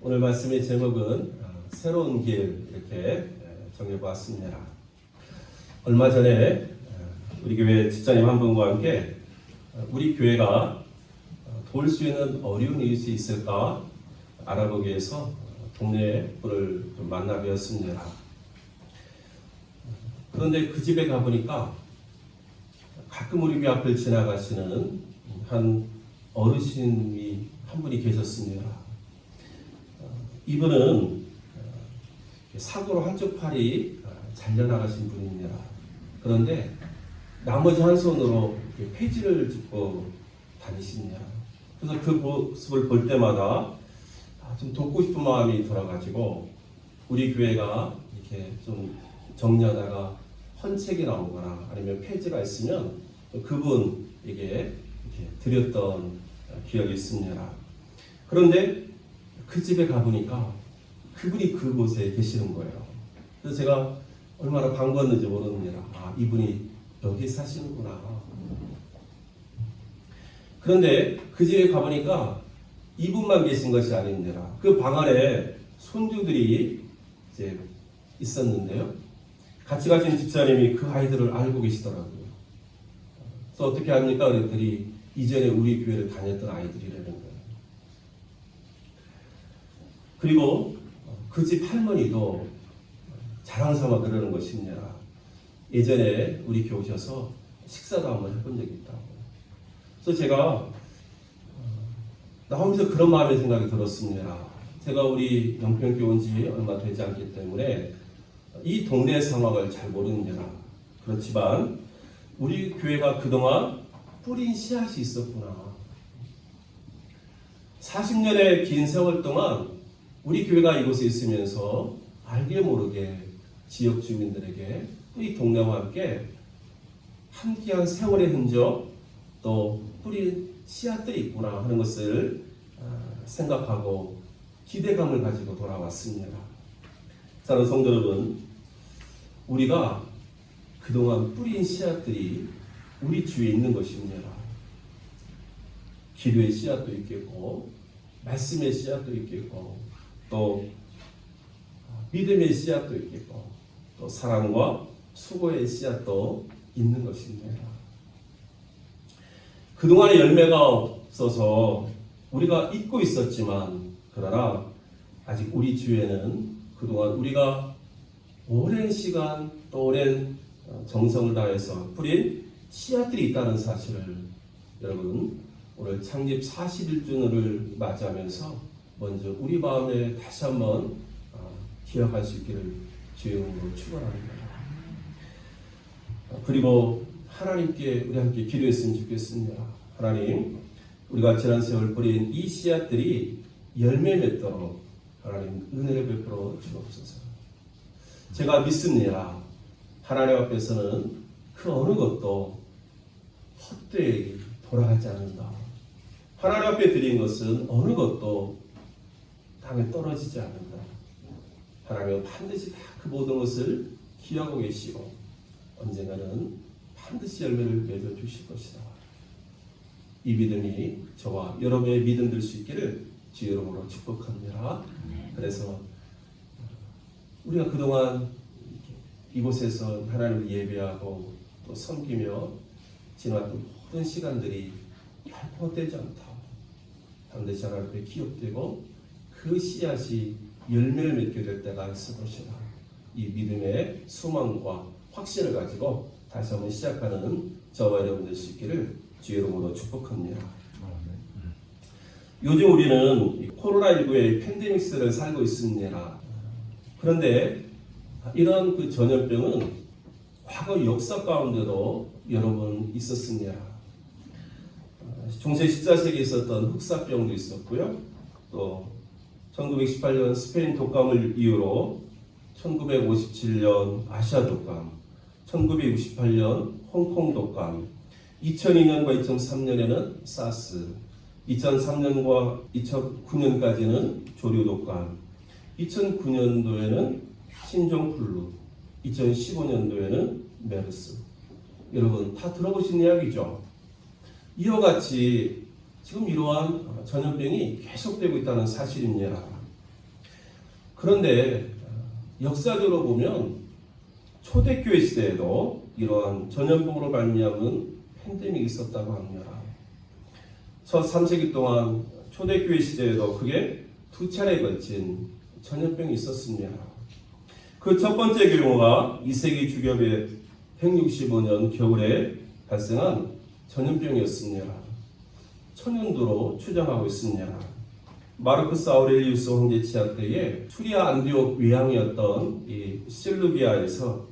오늘 말씀의 제목은 새로운 길 이렇게 정해보았습니다. 얼마 전에 우리 교회 집사님 한 분과 함께 우리 교회가 도울 수 있는 어려운 이웃이 있을까 알아보기 위해서 동네 분을 만나 뵈었습니다. 그런데 그 집에 가보니까 가끔 우리 교회 앞을 지나가시는 한 어르신이 한 분이 계셨습니다. 이분은 사고로 한쪽 팔이 잘려나가신 분입니다. 그런데 나머지 한 손으로 폐지를 짚고 다니십니다. 그래서 그 모습을 볼 때마다 좀 돕고 싶은 마음이 들어가지고 우리 교회가 이렇게 좀 정리하다가 헌책이 나오거나 아니면 폐지가 있으면 그분에게 이렇게 드렸던 기억이 있습니다. 그런데 그 집에 가보니까 그분이 그곳에 계시는 거예요. 그래서 제가 얼마나 반가웠는지 모릅니다. 이분이 여기 사시는구나. 그런데 그 집에 가보니까 이분만 계신 것이 아닙니다. 그 방 안에 손주들이 이제 있었는데요. 같이 가신 집사님이 그 아이들을 알고 계시더라고요. 그래서 어떻게 합니까? 그랬더니 이전에 우리 교회를 다녔던 아이들이라는 거예요. 그리고 그 집 할머니도 자랑삼아 그러는 것입니다. 예전에 우리 교회 오셔서 식사도 한번 해본 적이 있다고. 그래서 제가 나오면서 그런 마음의 생각이 들었습니다. 제가 우리 영평교회 온 지 얼마 되지 않기 때문에 이 동네 상황을 잘 모릅니다. 그렇지만 우리 교회가 그동안 뿌린 씨앗이 있었구나. 40년의 긴 세월 동안 우리 교회가 이곳에 있으면서 알게 모르게 지역 주민들에게 이 동네와 함께 함께한 세월의 흔적 또 뿌린 씨앗들이 있구나 하는 것을 생각하고 기대감을 가지고 돌아왔습니다. 사랑하는 성도 여러분, 우리가 그동안 뿌린 씨앗들이 우리 주위에 있는 것입니다. 기도의 씨앗도 있겠고 말씀의 씨앗도 있겠고 또 믿음의 씨앗도 있겠고 또 사랑과 수고의 씨앗도 있는 것입니다. 그동안의 열매가 없어서 우리가 잊고 있었지만 그러나 아직 우리 주위에는 그동안 우리가 오랜 시간 또 오랜 정성을 다해서 뿌린 씨앗들이 있다는 사실을 여러분 오늘 창립 41주년을 맞이하면서 먼저 우리 마음에 다시 한번 기억할 수 있기를 주의 이름으로 축원합니다. 그리고 하나님께 우리 함께 기도했으면 좋겠습니다. 하나님, 우리가 지난 세월 뿌린 이 씨앗들이 열매 맺도록 하나님 은혜를 베풀어 주옵소서. 제가 믿습니다. 하나님 앞에서는 그 어느 것도 헛되이 돌아가지 않는다. 하나님 앞에 드린 것은 어느 것도 땅에 떨어지지 않는다. 하나님은 반드시 다 그 모든 것을 기하고 계시고 언젠가는 반드시 열매를 맺어 주실 것이다. 이 믿음이 저와 여러분의 믿음 될 수 있기를 주의 이름으로 축복합니다. 그래서 우리가 그동안 이곳에서 하나님을 예배하고 또 섬기며 지나왔던 모든 시간들이 결코 헛되지 않다. 반드시 하나님 앞에 기억되고 그 씨앗이 열매를 맺게 될 때가 있을 것이다. 이 믿음의 소망과 확신을 가지고 다시 한번 시작하는 저와 여러분 될 수 있기를 주의 이름으로 축복합니다. 요즘 우리는 코로나19의 팬데믹스를 살고 있습니다. 그런데 이런 그 전염병은 과거 역사 가운데도 여러 번 있었습니다. 중세 14세기에 있었던 흑사병도 있었고요. 또 1918년 스페인 독감을 이유로 1957년 아시아 독감, 1968년 홍콩 독감, 2002년과 2003년에는 사스, 2003년과 2009년까지는 조류 독감, 2009년도에는 신종플루, 2015년도에는 메르스. 여러분 다 들어보신 이야기죠? 이와 같이 지금 이러한 전염병이 계속되고 있다는 사실입니다. 그런데 역사적으로 보면 초대교회 시대에도 이러한 전염병으로 말미암은 팬데믹이 있었다고 합니다. 첫 3세기 동안 초대교회 시대에도 그게 2차례에 걸친 전염병이 있었습니다. 그 첫 번째 경우가 2세기 주ገብ의 165년 겨울에 발생한 전염병이었습니다. 천연두로 추정하고 있습니다. 마르쿠스 아우렐리우스 황제 치하 때에 수리아 안디옥 외항이었던 이 실루비아에서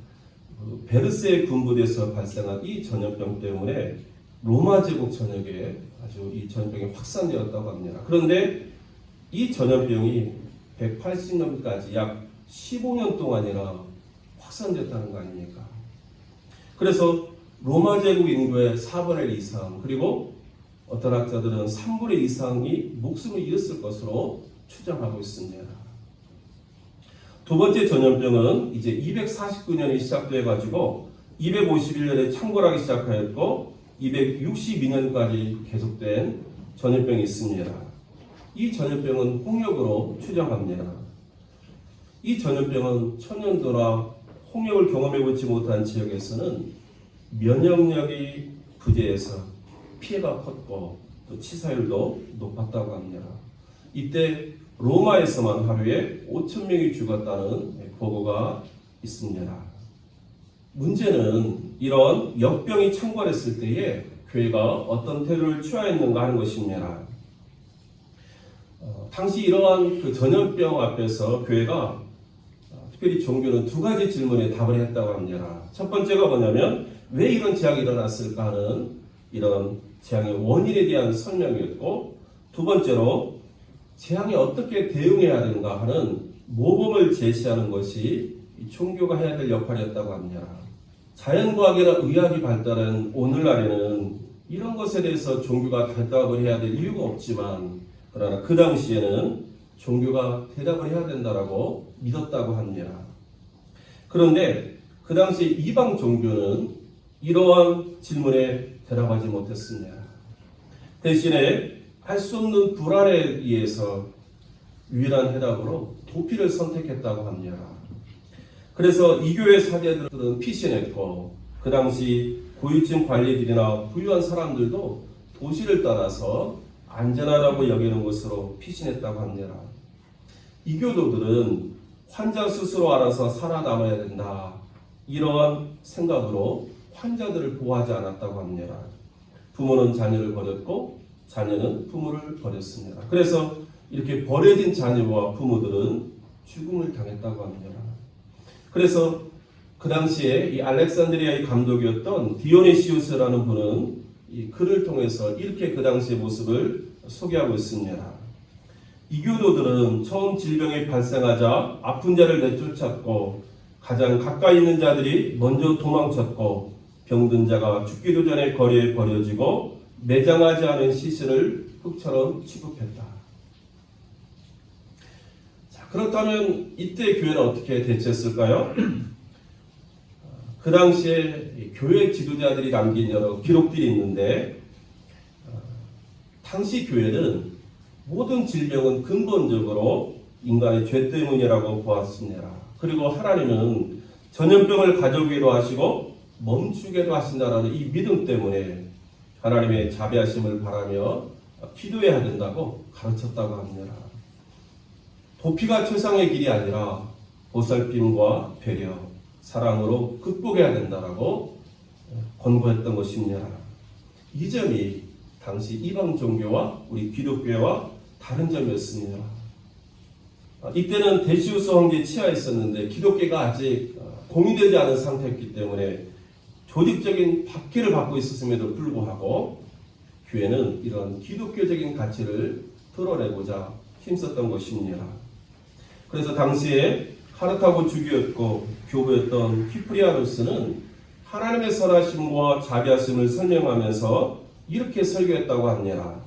베르세의 군부대에서 발생한 이 전염병 때문에 로마 제국 전역에 아주 이 전염병이 확산되었다고 합니다. 그런데 이 전염병이 180년까지 약 15년 동안이나 확산됐다는 거 아닙니까? 그래서 로마 제국 인구의 4분의 1 이상, 그리고 어떤 학자들은 3분의 2 이상이 목숨을 잃었을 것으로 추정하고 있습니다. 두 번째 전염병은 이제 249년에 시작돼 가지고 251년에 창궐하기 시작하였고 262년까지 계속된 전염병이 있습니다. 이 전염병은 홍역으로 추정합니다. 이 전염병은 천연두나 홍역을 경험해보지 못한 지역에서는 면역력이 부재해서 피해가 컸고 또 치사율도 높았다고 합니다. 이때 로마에서만 하루에 5,000명이 죽었다는 보고가 있습니다. 문제는 이런 역병이 창궐했을 때에 교회가 어떤 태도를 취하였는가 하는 것입니다. 당시 이러한 그 전염병 앞에서 교회가 특별히 종교는 두 가지 질문에 답을 했다고 합니다. 첫 번째가 뭐냐면 왜 이런 재앙이 일어났을까 하는 이런 재앙의 원인에 대한 설명이었고, 두 번째로 재앙에 어떻게 대응해야 되는가 하는 모범을 제시하는 것이 종교가 해야 될 역할이었다고 합니다. 자연과학이나 의학이 발달한 오늘날에는 이런 것에 대해서 종교가 대답을 해야 될 이유가 없지만, 그러나 그 당시에는 종교가 대답을 해야 된다라고 믿었다고 합니다. 그런데 그 당시 이방 종교는 이러한 질문에 대답하지 못했습니다. 대신에 할 수 없는 불안에 의해서 유일한 해답으로 도피를 선택했다고 합니다. 그래서 이교회 사제들은 피신했고, 그 당시 고위층 관리들이나 부유한 사람들도 도시를 떠나서 안전하다고 여기는 곳으로 피신했다고 합니다. 이교도들은 환자 스스로 알아서 살아남아야 된다, 이러한 생각으로 환자들을 보호하지 않았다고 합니다. 부모는 자녀를 버렸고 자녀는 부모를 버렸습니다. 그래서 이렇게 버려진 자녀와 부모들은 죽음을 당했다고 합니다. 그래서 그 당시에 이 알렉산드리아의 감독이었던 디오네시우스라는 분은 이 글을 통해서 이렇게 그 당시의 모습을 소개하고 있습니다. 이교도들은 처음 질병이 발생하자 아픈 자를 내쫓았고, 가장 가까이 있는 자들이 먼저 도망쳤고, 병든 자가 죽기도 전에 거리에 버려지고 매장하지 않은 시신을 흙처럼 취급했다. 자, 그렇다면 이때 교회는 어떻게 대처했을까요? 그 당시에 교회 지도자들이 남긴 여러 기록들이 있는데, 당시 교회는 모든 질병은 근본적으로 인간의 죄 때문이라고 보았습니다. 그리고 하나님은 전염병을 가져오기도 하시고 멈추게도 하신다는 이 믿음 때문에 하나님의 자비하심을 바라며 기도해야 된다고 가르쳤다고 합니다. 도피가 최상의 길이 아니라 보살핌과 배려, 사랑으로 극복해야 된다라고 권고했던 것입니다. 이 점이 당시 이방 종교와 우리 기독교와 다른 점이었습니다. 이때는 데시우스 황제 치하에 있었는데 기독교가 아직 공유되지 않은 상태였기 때문에 조직적인 박해를 받고 있었음에도 불구하고 교회는 이런 기독교적인 가치를 드러내고자 힘썼던 것입니다. 그래서 당시에 카르타고 주교였고 교부였던 퀴프리아누스는 하나님의 선하심과 자비하심을 설명하면서 이렇게 설교했다고 합니다.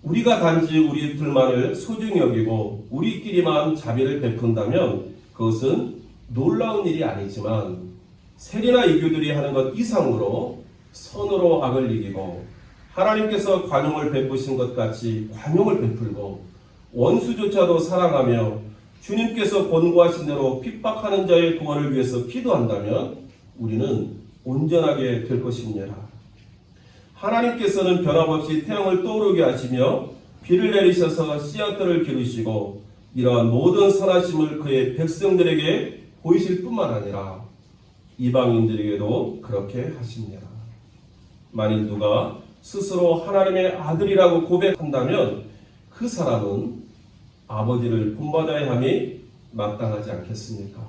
우리가 단지 우리들만을 소중히 여기고 우리끼리만 자비를 베푼다면 그것은 놀라운 일이 아니지만, 세리나 이교들이 하는 것 이상으로 선으로 악을 이기고 하나님께서 관용을 베푸신 것 같이 관용을 베풀고 원수조차도 사랑하며 주님께서 권고하신 대로 핍박하는 자의 구원을 위해서 기도한다면 우리는 온전하게 될 것입니다. 하나님께서는 변함없이 태양을 떠오르게 하시며 비를 내리셔서 씨앗들을 기르시고 이러한 모든 선하심을 그의 백성들에게 보이실 뿐만 아니라 이방인들에게도 그렇게 하십니다. 만일 누가 스스로 하나님의 아들이라고 고백한다면 그 사람은 아버지를 본받아야 함이 마땅하지 않겠습니까?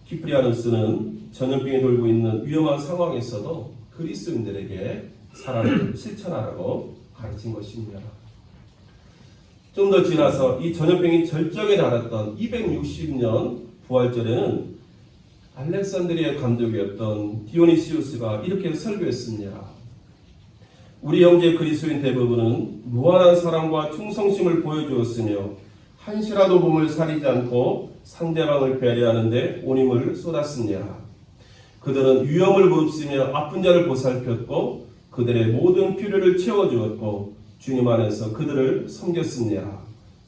키프리아누스는 전염병이 돌고 있는 위험한 상황에서도 그리스도인들에게 사랑을 실천하라고 가르친 것입니다. 좀 더 지나서 이 전염병이 절정에 달했던 260년 부활절에는 알렉산드리아 감독이었던 디오니시우스가 이렇게 설교했습니다. 우리 형제 그리스도인 대부분은 무한한 사랑과 충성심을 보여주었으며 한시라도 몸을 사리지 않고 상대방을 배려하는 데 온 힘을 쏟았습니다. 그들은 위험을 무릅쓰며 아픈 자를 보살폈고 그들의 모든 필요를 채워주었고 주님 안에서 그들을 섬겼습니다.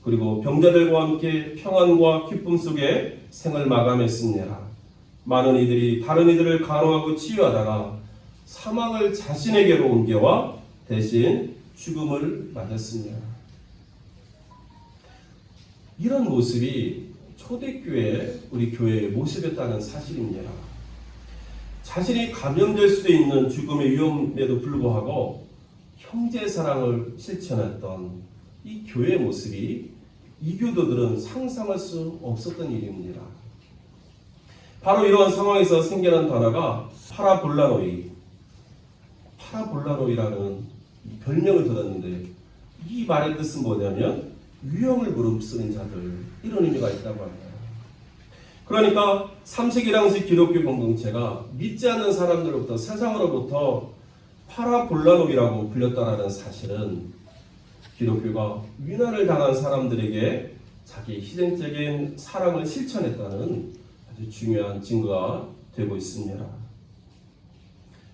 그리고 병자들과 함께 평안과 기쁨 속에 생을 마감했습니다. 많은 이들이 다른 이들을 간호하고 치유하다가 사망을 자신에게로 옮겨와 대신 죽음을 맞았습니다. 이런 모습이 초대교회 우리 교회의 모습이었다는 사실입니다. 자신이 감염될 수도 있는 죽음의 위험에도 불구하고 형제 사랑을 실천했던 이 교회의 모습이 이교도들은 상상할 수 없었던 일입니다. 바로 이러한 상황에서 생겨난 단어가 파라볼라노이라는 별명을 들었는데 이 말의 뜻은 뭐냐면 위험을 무릅쓰는 자들, 이런 의미가 있다고 합니다. 그러니까 3세기 당시 기독교 공동체가 믿지 않는 사람들로부터 세상으로부터 파라볼라노이라고 불렸다는 사실은 기독교가 위난을 당한 사람들에게 자기 희생적인 사랑을 실천했다는 아주 중요한 증거가 되고 있습니다.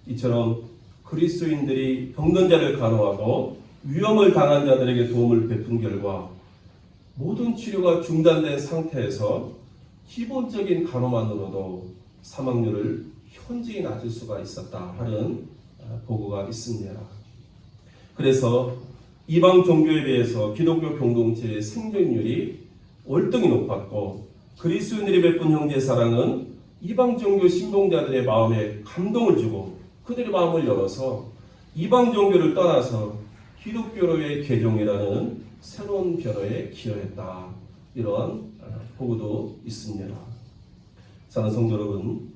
이처럼 그리스도인들이 병든 자를 간호하고 위험을 당한 자들에게 도움을 베푼 결과 모든 치료가 중단된 상태에서 기본적인 간호만으로도 사망률을 현저히 낮출 수가 있었다 하는 보고가 있습니다. 그래서 이방 종교에 비해서 기독교 공동체의 생존율이 월등히 높았고 그리스도인들이 베푼 형제 사랑은 이방 종교 신봉자들의 마음에 감동을 주고 그들의 마음을 열어서 이방 종교를 떠나서 기독교로의 개종이라는 새로운 변화에 기여했다. 이러한 보고도 있습니다. 사랑하는 성도 여러분,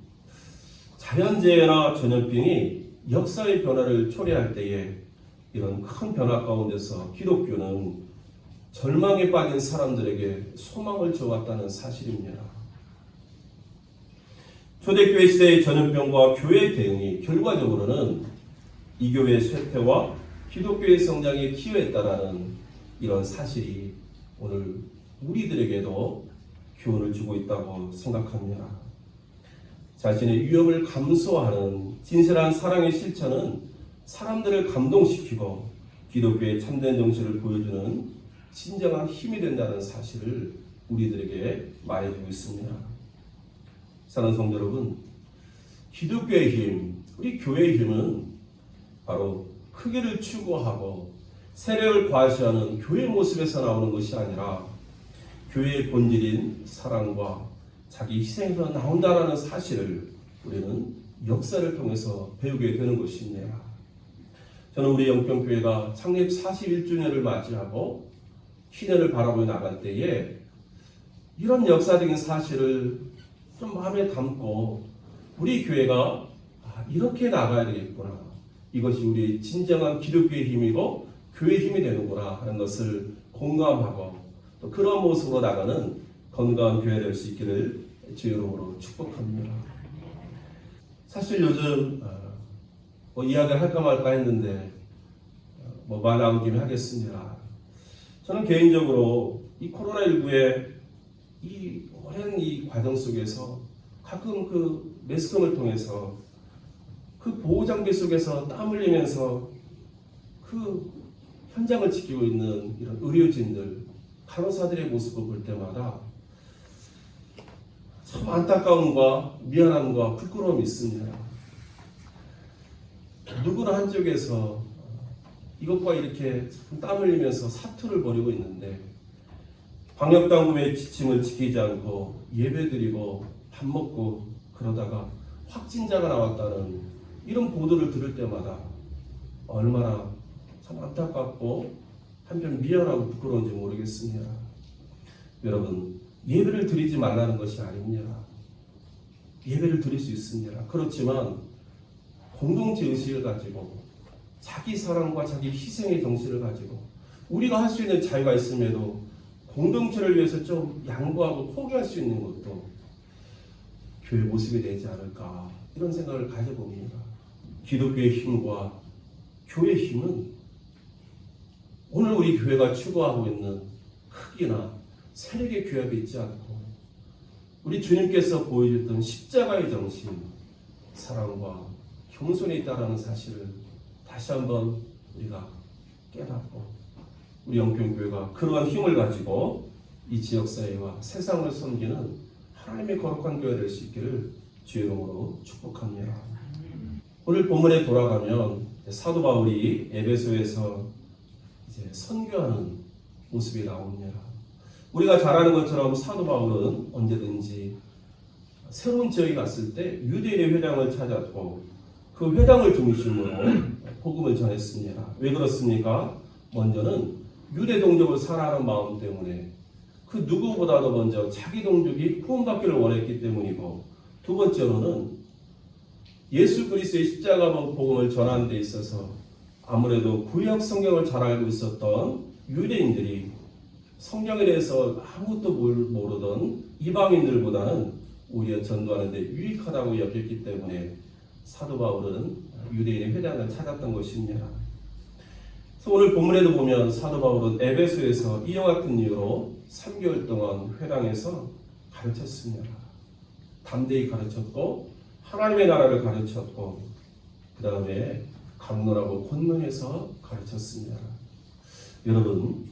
자연재해나 전염병이 역사의 변화를 초래할 때에 이런 큰 변화 가운데서 기독교는 절망에 빠진 사람들에게 소망을 주었다는 사실입니다. 초대교회 시대의 전염병과 교회의 대응이 결과적으로는 이교회의 쇠퇴와 기독교의 성장에 기여했다라는 이런 사실이 오늘 우리들에게도 교훈을 주고 있다고 생각합니다. 자신의 위험을 감수하는 진실한 사랑의 실천은 사람들을 감동시키고 기독교의 참된 정신을 보여주는 진정한 힘이 된다는 사실을 우리들에게 말해주고 있습니다. 사랑하는 성도 여러분, 기독교의 힘, 우리 교회의 힘은 바로 크기를 추구하고 세력을 과시하는 교회의 모습에서 나오는 것이 아니라 교회의 본질인 사랑과 자기 희생에서 나온다는 사실을 우리는 역사를 통해서 배우게 되는 것입니다. 저는 우리 영평교회가 창립 41주년을 맞이하고 희년을 바라보며 나갈 때에 이런 역사적인 사실을 좀 마음에 담고 우리 교회가 이렇게 나가야 되겠구나. 이것이 우리 진정한 기독교의 힘이고 교회의 힘이 되는구나 하는 것을 공감하고 또 그런 모습으로 나가는 건강한 교회가 될 수 있기를 주의 이름으로 축복합니다. 사실 요즘 이야기를 할까 말까 했는데 말 나온 김에 하겠습니다. 저는 개인적으로 이 코로나19의 이 오랜 이 과정 속에서 가끔 그 매스컴을 통해서 그 보호장비 속에서 땀 흘리면서 그 현장을 지키고 있는 이런 의료진들, 간호사들의 모습을 볼 때마다 참 안타까움과 미안함과 부끄러움이 있습니다. 누구나 한쪽에서 이것과 이렇게 땀 흘리면서 사투를 벌이고 있는데 방역당국의 지침을 지키지 않고 예배드리고 밥 먹고 그러다가 확진자가 나왔다는 이런 보도를 들을 때마다 얼마나 참 안타깝고 한편 미안하고 부끄러운지 모르겠습니다. 여러분, 예배를 드리지 말라는 것이 아닙니다. 예배를 드릴 수 있습니다. 그렇지만 공동체 의식을 가지고 자기 사랑과 자기 희생의 정신을 가지고 우리가 할 수 있는 자유가 있음에도 공동체를 위해서 좀 양보하고 포기할 수 있는 것도 교회 모습이 되지 않을까, 이런 생각을 가져봅니다. 기독교의 힘과 교회의 힘은 오늘 우리 교회가 추구하고 있는 크기나 세력의 규합이 있지 않고 우리 주님께서 보여줬던 십자가의 정신, 사랑과 겸손에 있다라는 사실을 다시 한번 우리가 깨닫고 우리 영평교회가 그러한 힘을 가지고 이 지역사회와 세상을 섬기는 하나님의 거룩한 교회가 될 수 있기를 주의 이름으로 축복합니다. 오늘 본문에 돌아가면 사도 바울이 에베소에서 이제 선교하는 모습이 나옵니다. 우리가 잘 아는 것처럼 사도 바울은 언제든지 새로운 지역에 갔을 때 유대인의 회당을 찾았고 그 회당을 중심으로 복음을 전했습니다. 왜 그렇습니까? 먼저는 유대 동족을 사랑하는 마음 때문에 그 누구보다도 먼저 자기 동족이 구원받기를 원했기 때문이고, 두 번째로는 예수 그리스도의 십자가 복음을 전하는 데 있어서 아무래도 구약 성경을 잘 알고 있었던 유대인들이 성경에 대해서 아무것도 모르던 이방인들보다는 오히려 전도하는 데 유익하다고 여겼기 때문에 사도 바울은 유대인의 회당을 찾았던 것입니다. 그래서 오늘 본문에도 보면 사도 바울은 에베소에서 이와 같은 이유로 3개월 동안 회당에서 가르쳤습니다. 담대히 가르쳤고 하나님의 나라를 가르쳤고 그 다음에 강론하고 권면해서 가르쳤습니다. 여러분,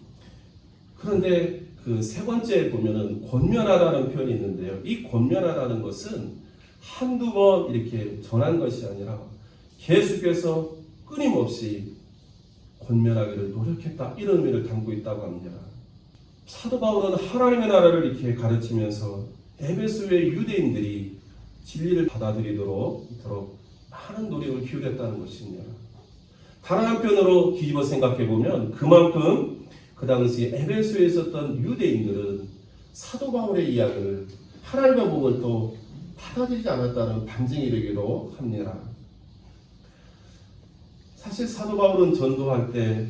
그런데 그 세 번째 보면은 권면하다는 표현이 있는데요. 이 권면하다는 것은 한두 번 이렇게 전한 것이 아니라 계속해서 끊임없이 권면하기를 노력했다, 이런 의미를 담고 있다고 합니다. 사도 바울은 하나님의 나라를 이렇게 가르치면서 에베소의 유대인들이 진리를 받아들이도록 이토록 많은 노력을 기울였다는 것입니다. 다른 한편으로 뒤집어 생각해 보면 그만큼 그 당시 에베소에 있었던 유대인들은 사도 바울의 이야기를 하나님의 복음을 또 받아들이지 않았다는 반증이 되기도 합니다. 사실 사도 바울은 전도할 때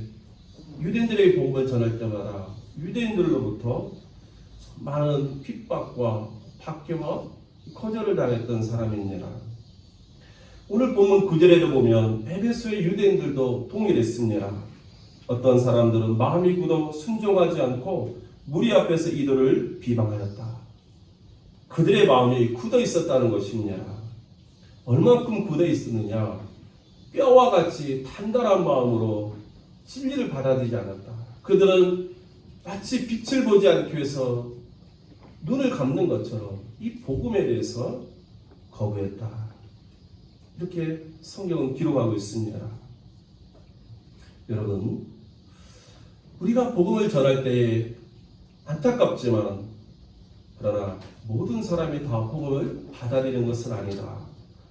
유대인들의 복음을 전할 때마다 유대인들로부터 많은 핍박과 박해와 거절을 당했던 사람입니다. 오늘 본문 9절에도 보면 에베소의 유대인들도 동일했습니다. 어떤 사람들은 마음이 굳어 순종하지 않고 무리 앞에서 이들을 비방하였다. 그들의 마음이 굳어 있었다는 것입니다. 얼만큼 굳어 있었느냐? 뼈와 같이 단단한 마음으로 진리를 받아들이지 않았다. 그들은 마치 빛을 보지 않기 위해서 눈을 감는 것처럼 이 복음에 대해서 거부했다. 이렇게 성경은 기록하고 있습니다. 여러분, 우리가 복음을 전할 때에 안타깝지만 그러나 모든 사람이 다 복음을 받아들이는 것은 아니다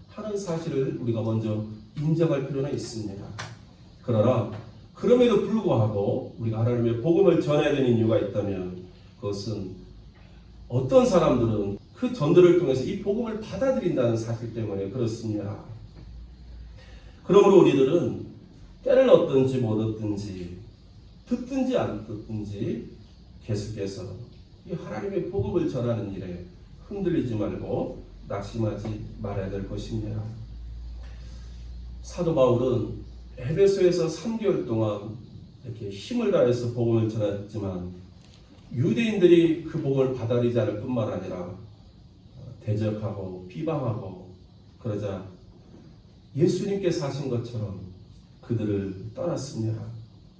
하는 사실을 우리가 먼저 인정할 필요는 있습니다. 그러나 그럼에도 불구하고 우리가 하나님의 복음을 전해야 되는 이유가 있다면 그것은 어떤 사람들은 그 전도를 통해서 이 복음을 받아들인다는 사실 때문에 그렇습니다. 그러므로 우리들은 때를 얻든지 못 얻든지 듣든지 안 듣든지 계속해서 이 하나님의 복음을 전하는 일에 흔들리지 말고 낙심하지 말아야 될 것입니다. 사도 바울은 에베소에서 3개월 동안 이렇게 힘을 다해서 복음을 전했지만 유대인들이 그 복음을 받아들이지 않을 뿐만 아니라 대적하고 비방하고 그러자 예수님께서 하신 것처럼 그들을 떠났습니다.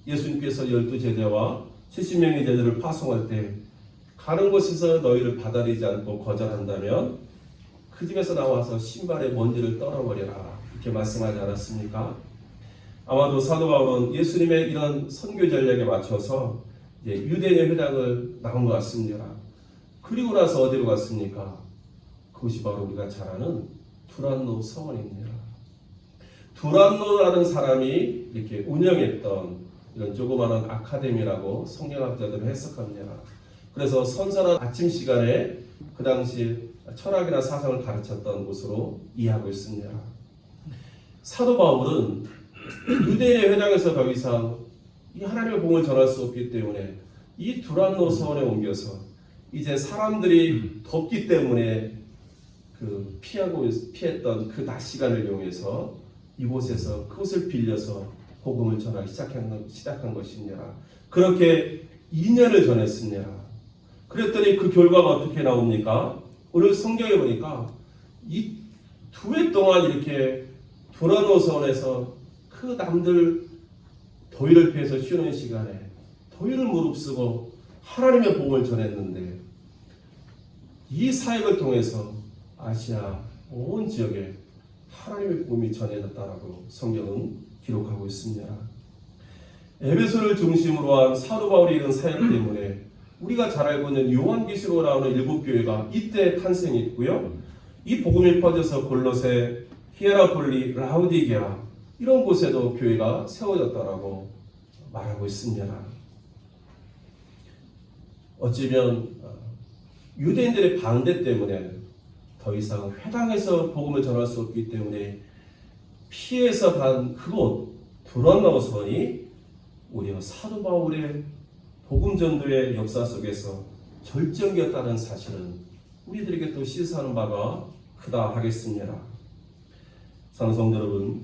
예수님께서 12 제자와 70명의 제자들을 파송할 때 가는 곳에서 너희를 받아들이지 않고 거절한다면 그 집에서 나와서 신발의 먼지를 떨어버려라 이렇게 말씀하지 않았습니까? 아마도 사도 바울은 예수님의 이런 선교 전략에 맞춰서 유대인의 회당을 나온 것 같습니다. 그리고 나서 어디로 갔습니까? 그것이 바로 우리가 잘 아는 두란노 서원입니다. 두란노라는 사람이 이렇게 운영했던 이런 조그마한 아카데미라고 성경학자들은 해석합니다. 그래서 선선한 아침 시간에 그 당시 철학이나 사상을 가르쳤던 곳으로 이해하고 있습니다. 사도 바울은 유대인의 회당에서 더 이상 이 하나님의 복음을 전할 수 없기 때문에 이 두란노 서원에 옮겨서 이제 사람들이 덥기 때문에 피했던 그 낮 시간을 이용해서 이곳에서 그것을 빌려서 복음을 전하기 시작한 것입니다. 그렇게 2년을 전했습니다. 그랬더니 그 결과가 어떻게 나옵니까? 오늘 성경에 보니까 이 2해 동안 이렇게 두란노 서원에서 그 남들 더위를 피해서 쉬는 시간에 더위를 무릅쓰고 하나님의 복음을 전했는데 이 사역을 통해서 아시아 온 지역에 하나님의 복음이 전해졌다라고 성경은 기록하고 있습니다. 에베소를 중심으로 한 사도 바울이 이런 사역 때문에 우리가 잘 알고 있는 요한계시록으로 나오는 7교회가 이때 탄생했고요. 이 복음이 퍼져서 골로새, 히에라폴리, 라우디게아 이런 곳에도 교회가 세워졌다라고 말하고 있습니다. 어쩌면 유대인들의 반대 때문에 더 이상 회당에서 복음을 전할 수 없기 때문에 피해서 간 그곳 두란노 서원이 오히려 사도 바울의 복음 전도의 역사 속에서 절정이었다는 사실은 우리들에게 또 시사하는 바가 크다 하겠습니다. 사랑하는 성도 여러분,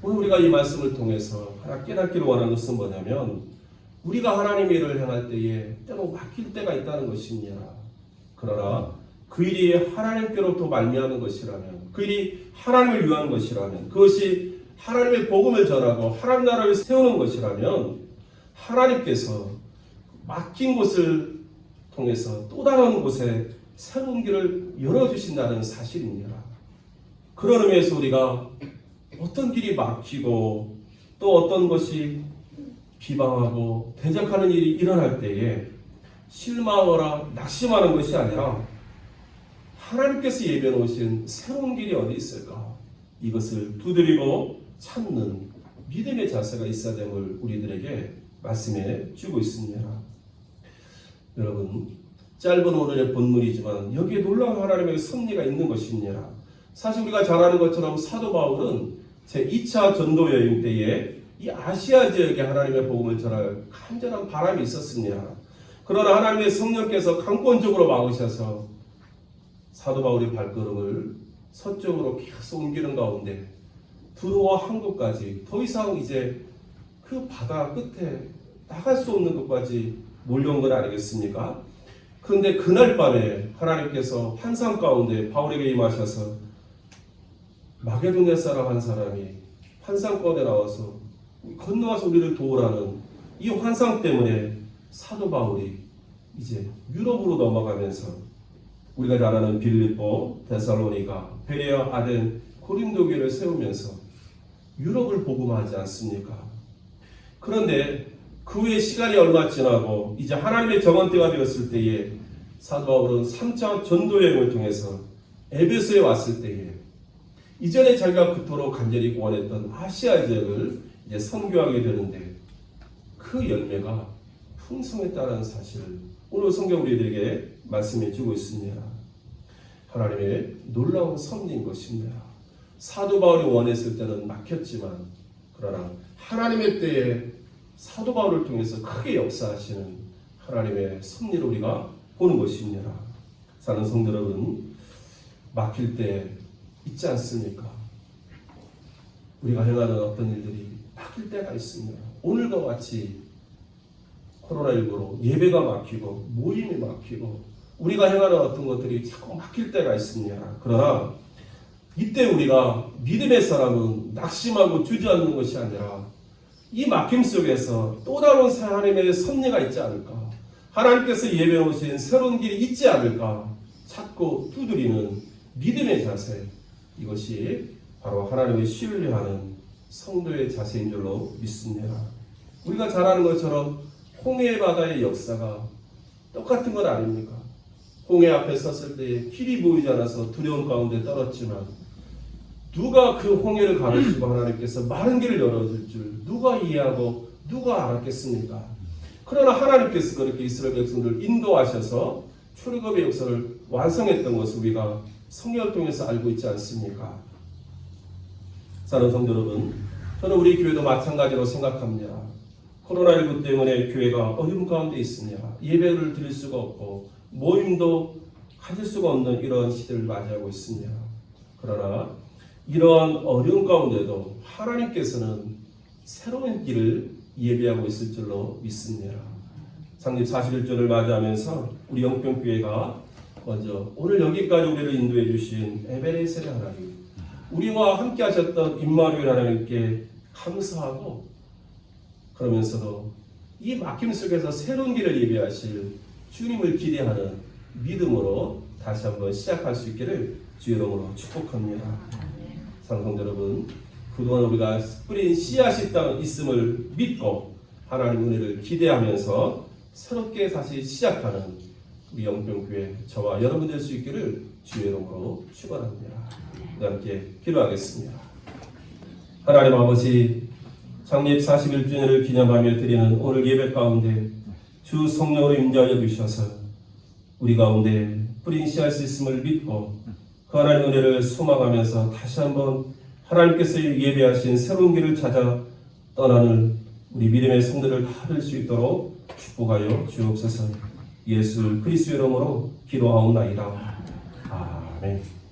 오늘 우리가 이 말씀을 통해서 하나 깨닫기를 원하는 것은 뭐냐면 우리가 하나님의 일을 행할 때에 때로 막힐 때가 있다는 것입니다. 그러나 그 일이 하나님께로부터 말미암은 것이라면, 그 일이 하나님을 위한 것이라면, 그것이 하나님의 복음을 전하고 하나님 나라를 세우는 것이라면 하나님께서 막힌 곳을 통해서 또 다른 곳에 새로운 길을 열어주신다는 사실입니다. 그런 의미에서 우리가 어떤 길이 막히고 또 어떤 것이 비방하고 대적하는 일이 일어날 때에 실망하거나 낙심하는 것이 아니라 하나님께서 예비해 놓으신 새로운 길이 어디 있을까? 이것을 두드리고 찾는 믿음의 자세가 있어야 됨을 우리들에게 말씀해 주고 있습니다. 여러분, 짧은 오늘의 본문이지만 여기에 놀라운 하나님의 섭리가 있는 것입니다. 사실 우리가 잘 아는 것처럼 사도 바울은 제2차 전도 여행 때에 이 아시아 지역에 하나님의 복음을 전할 간절한 바람이 있었습니다. 그러나 하나님의 성령께서 강권적으로 막으셔서 사도 바울의 발걸음을 서쪽으로 계속 옮기는 가운데 두로와 한국까지 더 이상 이제 그 바다 끝에 나갈 수 없는 것까지 몰려온 건 아니겠습니까? 그런데 그날 밤에 하나님께서 환상 가운데 바울에게 임하셔서 마게도냐 사람 한 사람이 환상 가운데 나와서 건너와서 우리를 도우라는 이 환상 때문에 사도 바울이 이제 유럽으로 넘어가면서 우리가 잘 아는 빌립보, 데살로니가, 베레아, 아덴, 고린도 교회를 세우면서 유럽을 복음하지 않습니까? 그런데 그 후에 시간이 얼마 지나고 이제 하나님의 정원 때가 되었을 때에 사도 바울은 3차 전도 여행을 통해서 에베소에 왔을 때에 이전에 자기가 그토록 간절히 원했던 아시아 지역을 이제 선교하게 되는데 그 열매가 풍성했다는 사실을 오늘 성경 우리들에게 말씀해 주고 있습니다. 하나님의 놀라운 섭리인 것입니다. 사도 바울이 원했을 때는 막혔지만 그러나 하나님의 때에 사도 바울을 통해서 크게 역사하시는 하나님의 섭리를 우리가 보는 것입니다. 사는 성도 여러분, 막힐 때 있지 않습니까? 우리가 행하는 어떤 일들이 막힐 때가 있습니다. 오늘과 같이 코로나19로 예배가 막히고 모임이 막히고 우리가 행하는 어떤 것들이 자꾸 막힐 때가 있습니다. 그러나 이때 우리가 믿음의 사람은 낙심하고 주저앉는 것이 아니라 이 막힘 속에서 또 다른 하나님의 섭리가 있지 않을까? 하나님께서 예배해 오신 새로운 길이 있지 않을까? 찾고 두드리는 믿음의 자세, 이것이 바로 하나님을 신뢰하는 성도의 자세인 줄로 믿습니다. 우리가 잘 아는 것처럼 홍해 바다의 역사가 똑같은 건 아닙니까? 홍해 앞에 섰을 때 길이 보이지 않아서 두려움 가운데 떨었지만 누가 그 홍해를 가르치고 하나님께서 마른 길을 열어줄 줄 누가 이해하고 누가 알았겠습니까? 그러나 하나님께서 그렇게 이스라엘 백성들을 인도하셔서 출애굽의 역사를 완성했던 것을 우리가 성경을 통해서 알고 있지 않습니까? 사랑하는 성도 여러분, 저는 우리 교회도 마찬가지로 생각합니다. 코로나19 때문에 교회가 어려움 가운데 있습니다. 예배를 드릴 수가 없고 모임도 가질 수가 없는 이런 시대를 맞이하고 있습니다. 그러나 이런 어려움 가운데도 하나님께서는 새로운 길을 예비하고 있을 줄로 믿습니다. 창립 41주를 맞이하면서 우리 영평교회가 먼저 오늘 여기까지 우리를 인도해 주신 에베네셀의 하나님, 우리와 함께 하셨던 임마누엘 하나님께 감사하고, 그러면서도 이 막힘 속에서 새로운 길을 예비하실 주님을 기대하는 믿음으로 다시 한번 시작할 수 있기를 주의 이름으로 축복합니다. 성도 여러분, 그동안 우리가 뿌린 씨앗이 있음을 믿고 하나님 은혜를 기대하면서 새롭게 다시 시작하는 우리 영평교회 저와 여러분 될 수 있기를 주의 이름으로 축원합니다. 함께 기도하겠습니다. 하나님 아버지, 창립 41주년을 기념하며 드리는 오늘 예배 가운데 주 성령으로 임재하여 주셔서 우리 가운데 뿌린 씨앗이 있음을 믿고 그 하나님의 은혜를 소망하면서 다시 한번 하나님께서 예배하신 새로운 길을 찾아 떠나는 우리 믿음의 성도를 다 될 수 있도록 축복하여 주옵소서. 예수 그리스도의 이름으로 기도하옵나이다. 아멘.